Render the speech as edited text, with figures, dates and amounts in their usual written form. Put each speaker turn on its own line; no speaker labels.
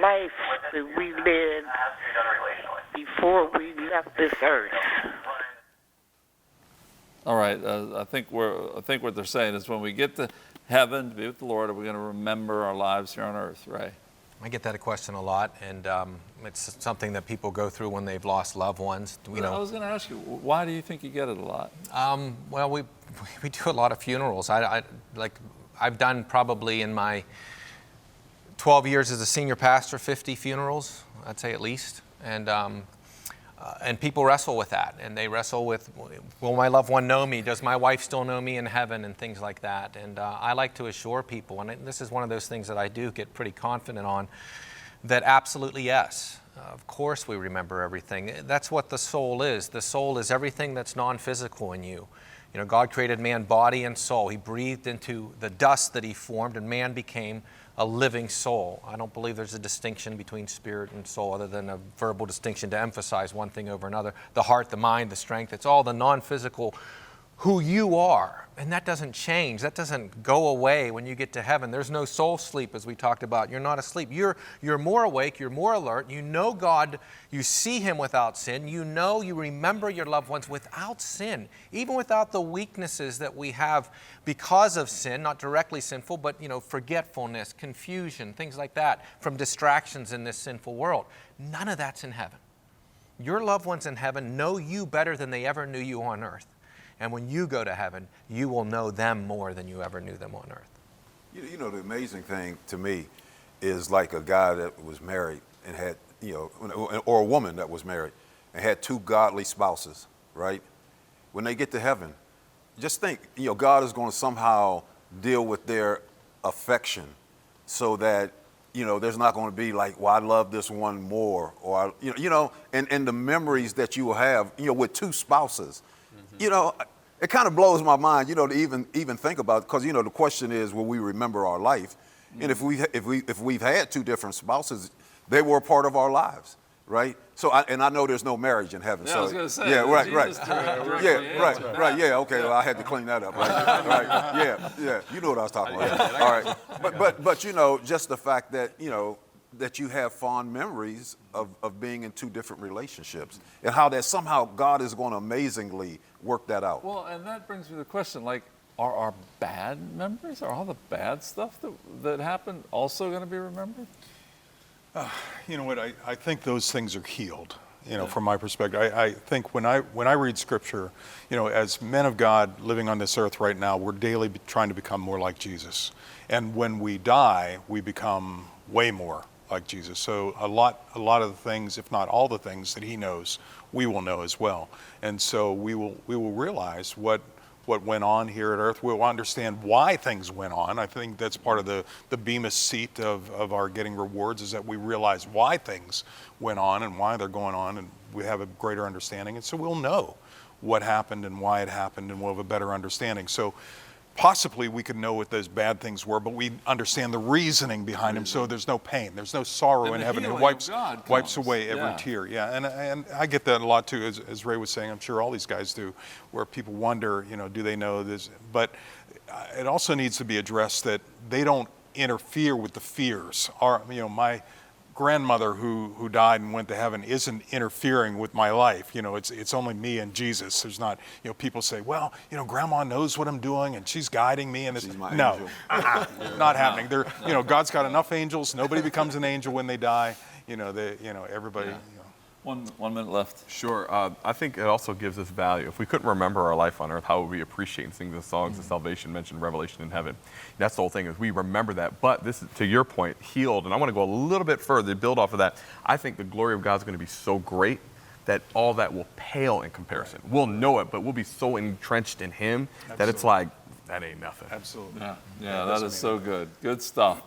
life that we led before we left this earth.
All right. I think what they're saying is when we get to heaven to be with the Lord, are we going to remember our lives here on earth, right?
I get that question a lot, and it's something that people go through when they've lost loved ones.
I was going to ask you, why do you think you get it a lot?
Well, we do a lot of funerals. I've done probably in my 12 years as a senior pastor, 50 funerals, I'd say at least, and people wrestle with that, and they wrestle with, will my loved one know me? Does my wife still know me in heaven? And things like that. And I like to assure people, and this is one of those things that I do get pretty confident on, that absolutely yes. Of course we remember everything. That's what the soul is. The soul is everything that's non-physical in you. You know, God created man body and soul. He breathed into the dust that he formed, and man became a living soul. I don't believe there's a distinction between spirit and soul other than a verbal distinction to emphasize one thing over another. The heart, the mind, the strength, it's all the non-physical who you are. And that doesn't change. That doesn't go away when you get to heaven. There's no soul sleep, as we talked about. You're not asleep. You're more awake. You're more alert. You know God. You see him without sin. You remember your loved ones without sin, even without the weaknesses that we have because of sin, not directly sinful, but, forgetfulness, confusion, things like that from distractions in this sinful world. None of that's in heaven. Your loved ones in heaven know you better than they ever knew you on earth. And when you go to heaven, you will know them more than you ever knew them on earth.
You know, the amazing thing to me is like a guy that was married and had, or a woman that was married and had two godly spouses, right? When they get to heaven, just think, God is going to somehow deal with their affection so that, there's not going to be like, well, I love this one more, or, and the memories that you will have, with two spouses. It kind of blows my mind, to even think about it, because the question is, will we remember our life? And if we've had two different spouses, they were a part of our lives, right? So I know there's no marriage in heaven.
Yeah,
so
I was going to say.
Yeah, right.
Right.
Yeah, okay. Well, I had to clean that up. Right. Yeah. You know what I was talking about. All right. But just the fact that that you have fond memories of being in two different relationships, and how that somehow God is going to amazingly work that out.
Well, and that brings me to the question, like, are our bad memories, are all the bad stuff that happened also going to be remembered?
You know what, I think those things are healed, from my perspective. I think when I read Scripture, as men of God living on this earth right now, we're daily trying to become more like Jesus. And when we die, we become way more like Jesus. So a lot of the things, if not all the things that he knows, we will know as well. And so we will realize what went on here at earth. We'll understand why things went on. I think that's part of the Bema seat of our getting rewards, is that we realize why things went on and why they're going on, and we have a greater understanding. And so we'll know what happened and why it happened, and we'll have a better understanding. So possibly we could know what those bad things were, but we understand the reasoning behind them, so there's no pain, there's no sorrow in heaven. It wipes away every tear. Yeah, and I get that a lot too, as Ray was saying. I'm sure all these guys do, where people wonder, do they know this? But it also needs to be addressed that they don't interfere with the fears. My grandmother who died and went to heaven isn't interfering with my life. It's only me and Jesus. There's not, people say, well, grandma knows what I'm doing and she's guiding me, and it's no, not happening. God's got enough angels. Nobody becomes an angel when they die. Everybody.
Yeah. 1 minute left.
Sure. I think it also gives us value. If we couldn't remember our life on earth, how would we appreciate and sing the songs of salvation mentioned Revelation in heaven? That's the whole thing, is we remember that. But this is, to your point, healed. And I want to go a little bit further to build off of that. I think the glory of God is going to be so great that all that will pale in comparison. We'll know it, but we'll be so entrenched in him that it's like, that ain't nothing.
Absolutely.
Yeah, that is so good. Good stuff.